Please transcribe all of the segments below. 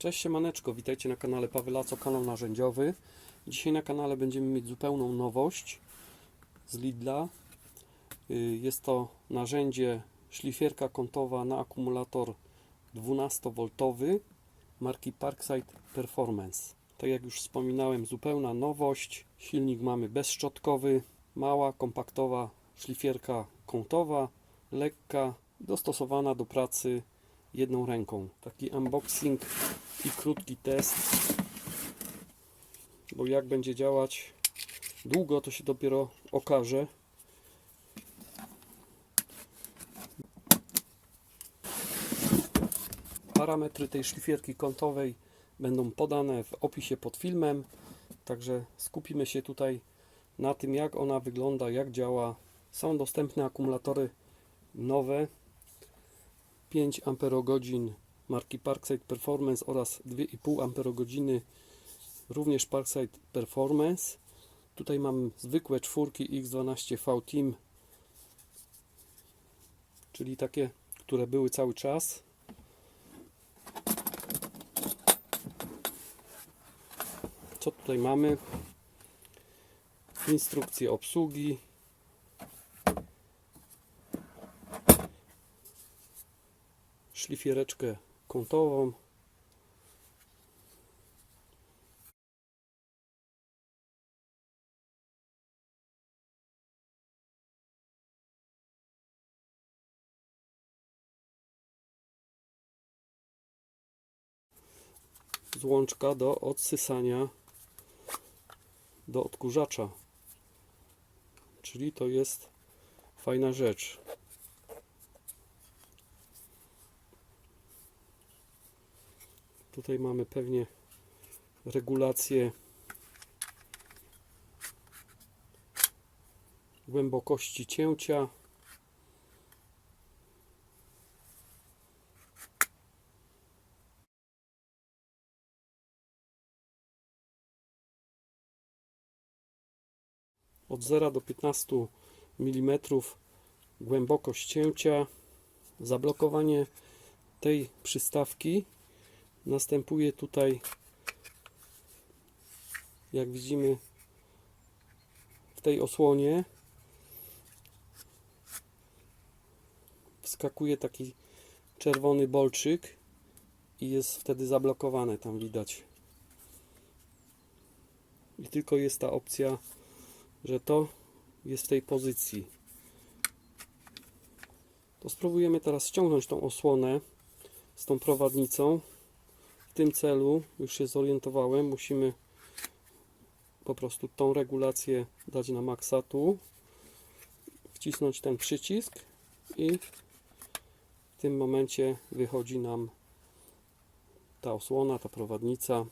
Cześć siemaneczko, witajcie na kanale Paweł Laco, kanał narzędziowy. Dzisiaj na kanale będziemy mieć zupełną nowość z Lidla. Jest to narzędzie szlifierka kątowa na akumulator 12V marki Parkside Performance. Tak jak już wspominałem, zupełna nowość. Silnik mamy bezszczotkowy, mała, kompaktowa szlifierka kątowa, lekka, dostosowana do pracy jedną ręką. Taki unboxing i krótki test, bo jak będzie działać długo, to się dopiero okaże. Parametry tej szlifierki kątowej będą podane w opisie pod filmem, także skupimy się tutaj na tym, jak ona wygląda, jak działa. Są dostępne akumulatory nowe 5 Ah marki Parkside Performance oraz 2,5 Ah również Parkside Performance. Tutaj mam zwykłe czwórki X12V Team, czyli takie, które były cały czas. Co tutaj mamy? Instrukcje obsługi, szlifiereczkę kątową, złączka do odsysania do odkurzacza, czyli to jest fajna rzecz. Tutaj mamy pewnie regulację głębokości cięcia. Od 0 do 15 mm głębokość cięcia. Zablokowanie tej przystawki następuje tutaj, jak widzimy, w tej osłonie. Wskakuje taki czerwony bolczyk i jest wtedy zablokowane, tam widać. I tylko jest ta opcja, że to jest w tej pozycji. To spróbujemy teraz ściągnąć tą osłonę z tą prowadnicą. W tym celu już się zorientowałem, musimy po prostu tą regulację dać na maksa tu, wcisnąć ten przycisk i w tym momencie wychodzi nam ta osłona, ta prowadnica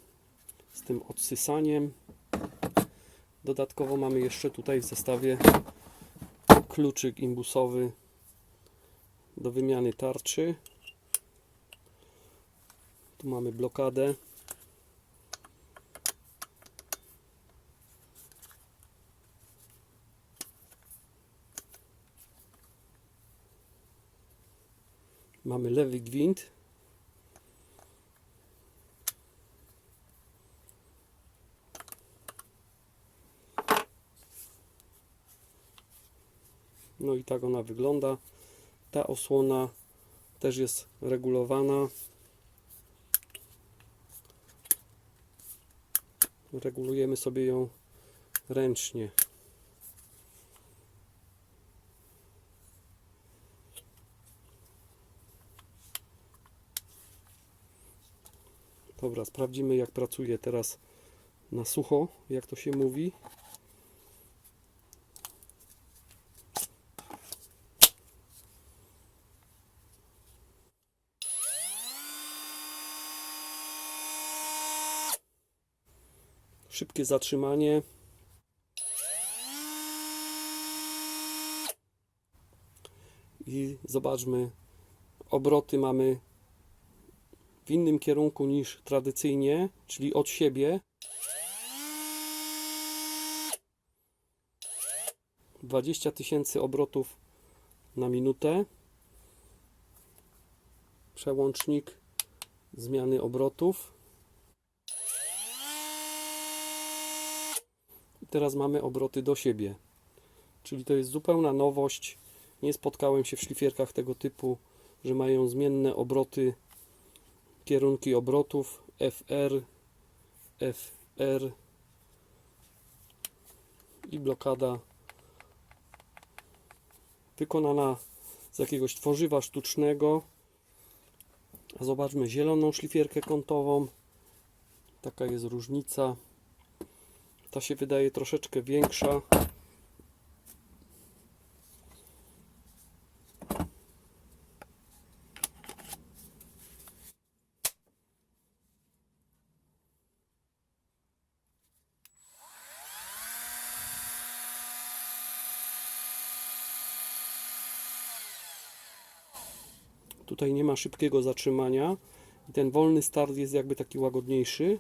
z tym odsysaniem. Dodatkowo mamy jeszcze tutaj w zestawie kluczyk imbusowy do wymiany tarczy. Tu mamy blokadę. Mamy lewy gwint. No i tak ona wygląda. Ta osłona też jest regulowana. Regulujemy sobie ją ręcznie. Dobra, sprawdzimy, jak pracuje teraz na sucho, jak to się mówi. Szybkie zatrzymanie. I zobaczmy, obroty mamy w innym kierunku niż tradycyjnie, czyli od siebie. 20 000 obrotów na minutę. Przełącznik zmiany obrotów. teraz mamy obroty do siebie. Czyli to jest zupełna nowość. Nie spotkałem się w szlifierkach tego typu, że mają zmienne obroty, kierunki obrotów FR, FR i blokada wykonana z jakiegoś tworzywa sztucznego. A zobaczmy zieloną szlifierkę kątową. Taka jest różnica. Ta się wydaje troszeczkę większa. Tutaj nie ma szybkiego zatrzymania i ten wolny start jest jakby taki łagodniejszy.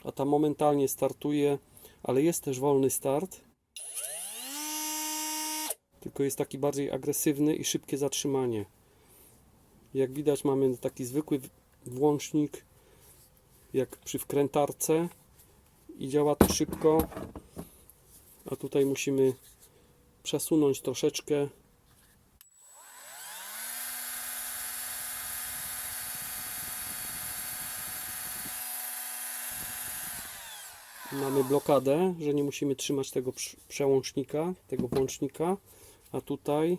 A ta momentalnie startuje, ale jest też wolny start. Tylko jest taki bardziej agresywny i szybkie zatrzymanie. Jak widać, mamy taki zwykły włącznik jak przy wkrętarce i działa to szybko, a tutaj musimy przesunąć troszeczkę. Mamy blokadę, że nie musimy trzymać tego przełącznika, tego włącznika, a tutaj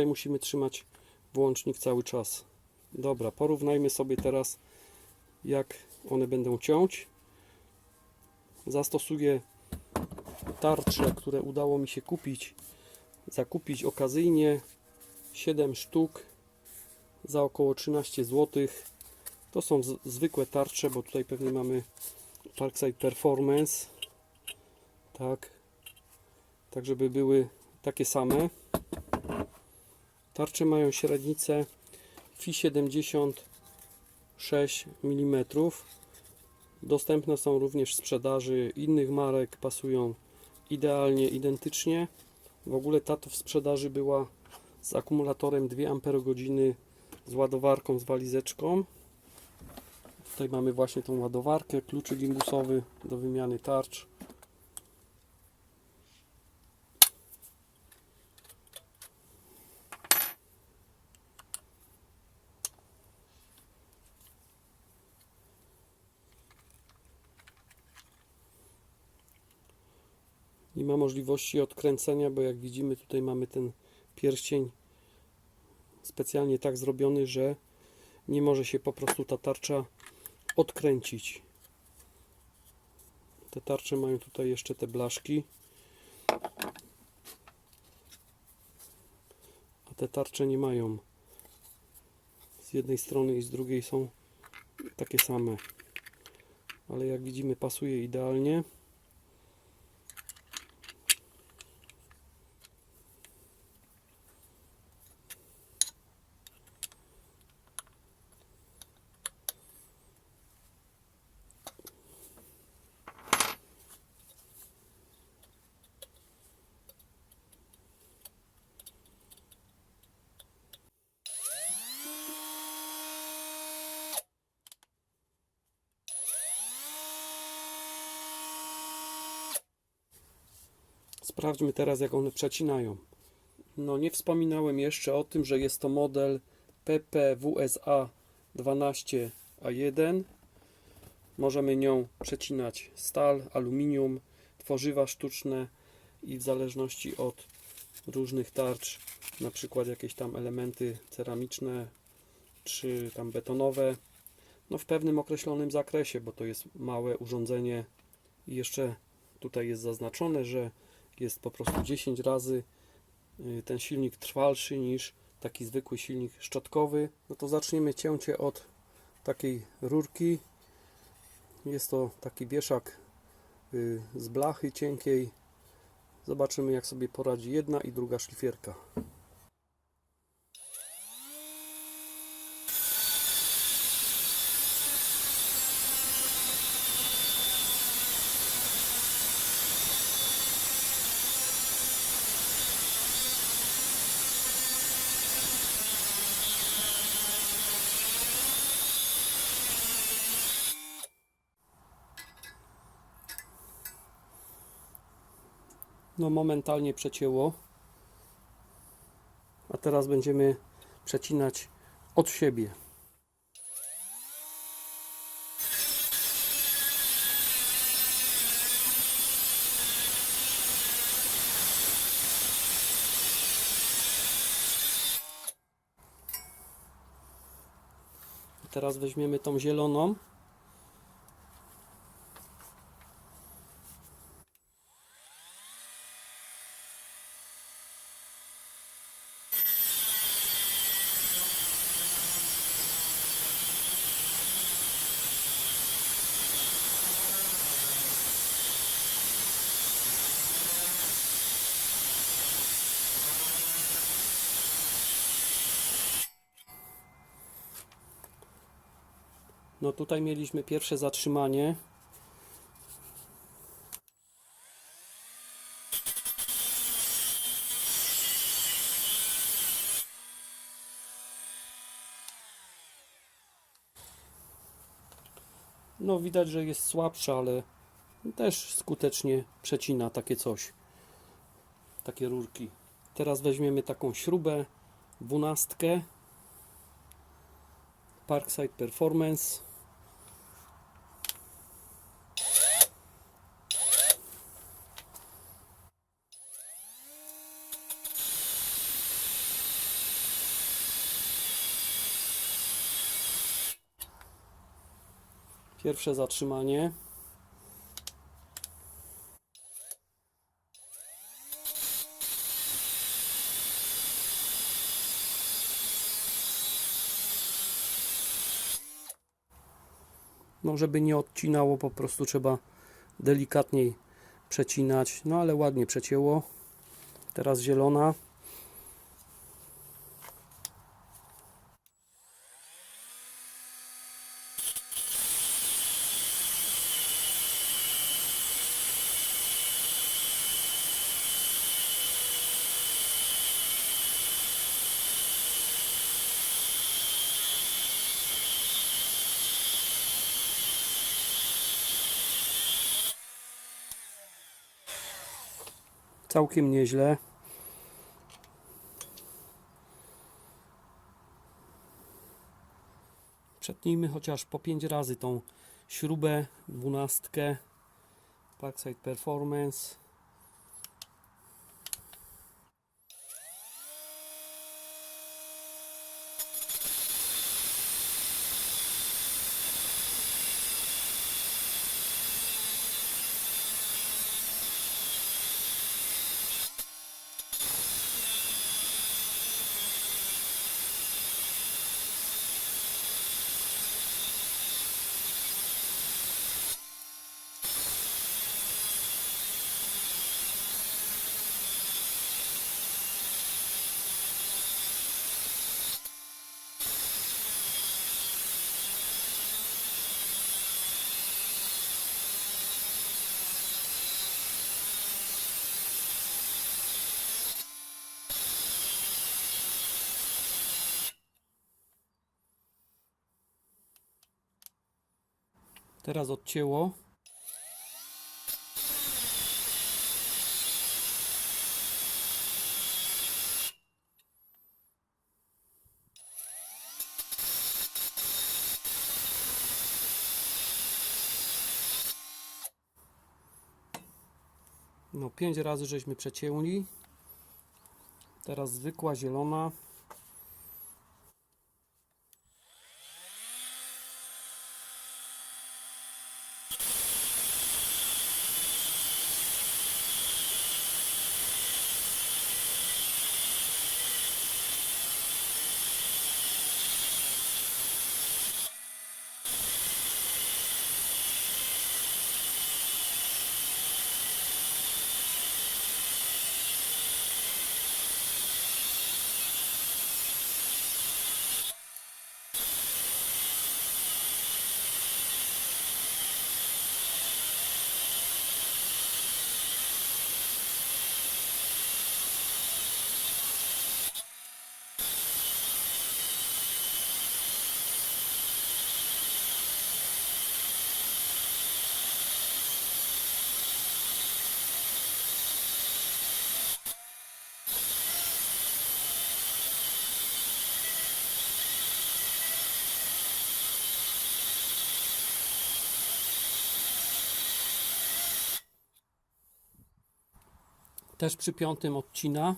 musimy trzymać włącznik cały czas. Dobra, porównajmy sobie teraz, jak one będą ciąć. Zastosuję tarcze, które udało mi się zakupić okazyjnie, 7 sztuk za około 13 zł. To są zwykłe tarcze, bo tutaj pewnie mamy Parkside Performance, tak żeby były takie same. Tarcze mają średnicę FI 76 mm. Dostępne są również w sprzedaży innych marek, pasują idealnie, identycznie. W ogóle ta to w sprzedaży była z akumulatorem 2 Ah, z ładowarką, z walizeczką. Tutaj mamy właśnie tą ładowarkę, kluczyk gimbusowy do wymiany tarcz. Nie ma możliwości odkręcenia, bo jak widzimy, tutaj mamy ten pierścień specjalnie tak zrobiony, że nie może się po prostu ta tarcza odkręcić. Te tarcze mają tutaj jeszcze te blaszki, a te tarcze nie mają. Z jednej strony i z drugiej są takie same, ale jak widzimy, pasuje idealnie. Sprawdźmy teraz, jak one przecinają. No, nie wspominałem jeszcze o tym, że jest to model PPWSA 12A1. Możemy nią przecinać stal, aluminium, tworzywa sztuczne i w zależności od różnych tarcz, na przykład jakieś tam elementy ceramiczne czy tam betonowe, no w pewnym określonym zakresie, bo to jest małe urządzenie i jeszcze tutaj jest zaznaczone, że jest po prostu 10 razy ten silnik trwalszy niż taki zwykły silnik szczotkowy. No to zaczniemy cięcie od takiej rurki. Jest to taki wieszak z blachy cienkiej. Zobaczymy, jak sobie poradzi jedna i druga szlifierka. No momentalnie przecięło. A teraz będziemy przecinać od siebie. Teraz weźmiemy tą zieloną. No tutaj mieliśmy pierwsze zatrzymanie. No widać, że jest słabsza, ale też skutecznie przecina takie coś. Takie rurki. Teraz weźmiemy taką śrubę 12 Parkside Performance. Pierwsze zatrzymanie. No żeby nie odcinało, po prostu trzeba delikatniej przecinać. No ale ładnie przecięło. Teraz zielona. Całkiem nieźle. Przetnijmy chociaż po 5 razy tą śrubę 12 Parkside Performance. Teraz odcięło. No 5 razy żeśmy przecięli. Teraz zwykła zielona. Też przy 5 odcina.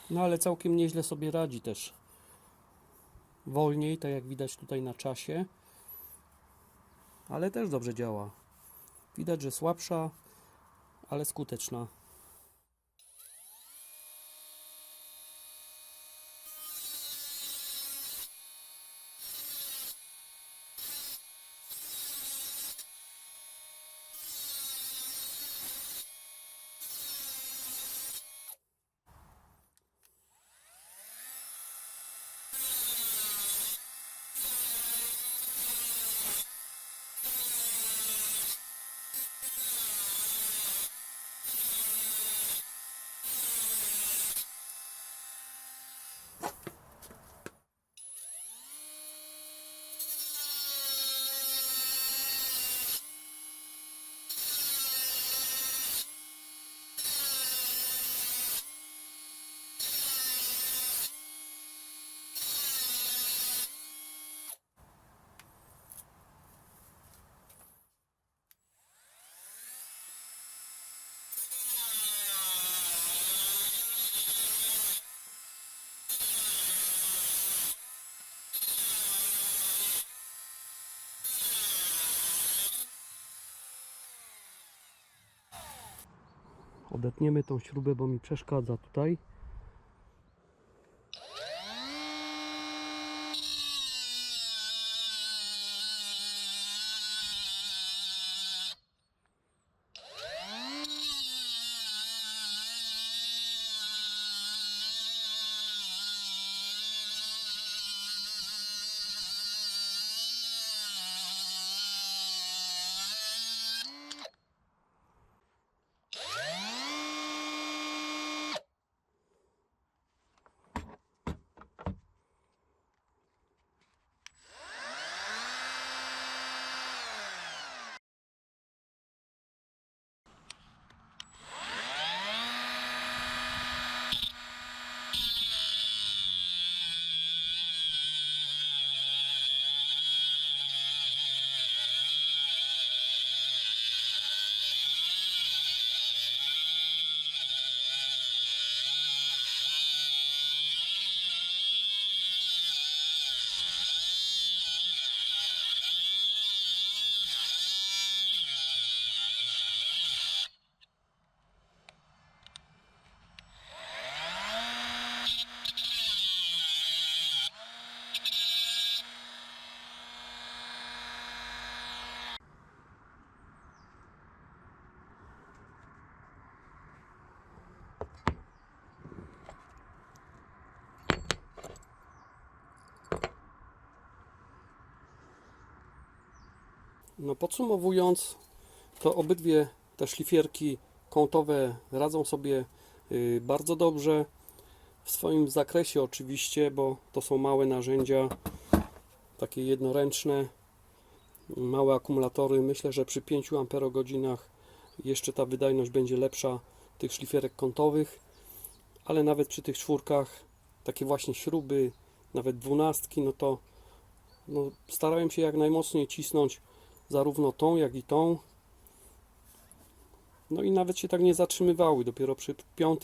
No ale całkiem nieźle sobie radzi też. Wolniej, tak jak widać tutaj na czasie. Ale też dobrze działa. Widać, że słabsza, ale skuteczna. Odetniemy tą śrubę, bo mi przeszkadza tutaj. No podsumowując, to obydwie te szlifierki kątowe radzą sobie bardzo dobrze w swoim zakresie oczywiście, bo to są małe narzędzia, takie jednoręczne, małe akumulatory. Myślę, że przy 5 amperogodzinach jeszcze ta wydajność będzie lepsza tych szlifierek kątowych, ale nawet przy tych czwórkach takie właśnie śruby, nawet 12, no to starałem się jak najmocniej cisnąć zarówno tą, jak i tą. No i nawet się tak nie zatrzymywały. Dopiero przy 5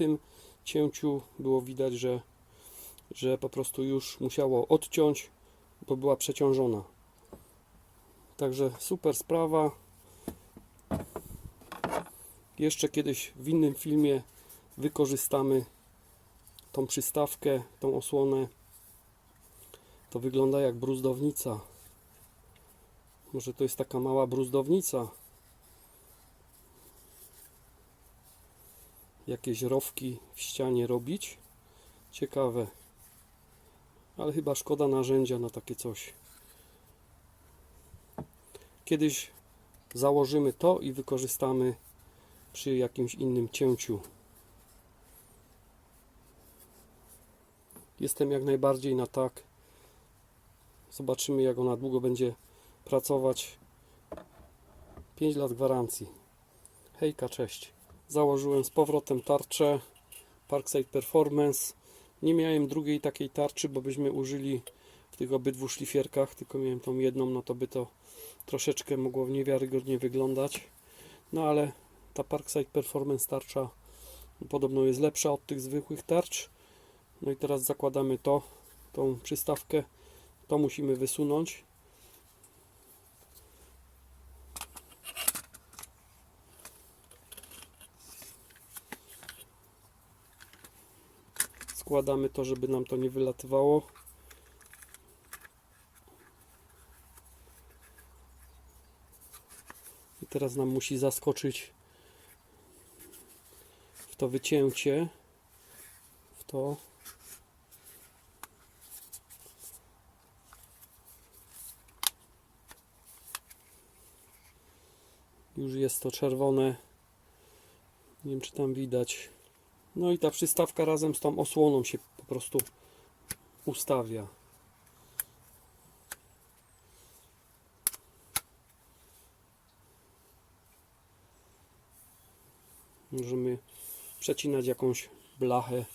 cięciu było widać, że po prostu już musiało odciąć, bo była przeciążona. Także super sprawa. Jeszcze kiedyś w innym filmie wykorzystamy tą przystawkę, tą osłonę. To wygląda jak bruzdownica. Może to jest taka mała bruzdownica. Jakieś rowki w ścianie robić. Ciekawe. Ale chyba szkoda narzędzia na takie coś. Kiedyś założymy to i wykorzystamy przy jakimś innym cięciu. Jestem jak najbardziej na tak. Zobaczymy, jak ona długo będzie pracować. 5 lat gwarancji. Hejka, cześć. Założyłem z powrotem tarczę Parkside Performance. Nie miałem drugiej takiej tarczy, bo byśmy użyli w tych obydwu szlifierkach, tylko miałem tą jedną, no to by to troszeczkę mogło niewiarygodnie wyglądać. No ale ta Parkside Performance tarcza podobno jest lepsza od tych zwykłych tarcz. No i teraz zakładamy tą przystawkę. To musimy wysunąć. Składamy to, żeby nam to nie wylatywało. I teraz nam musi zaskoczyć w to wycięcie. W to. Już jest to czerwone. Nie wiem, czy tam widać. No i ta przystawka razem z tą osłoną się po prostu ustawia. Możemy przecinać jakąś blachę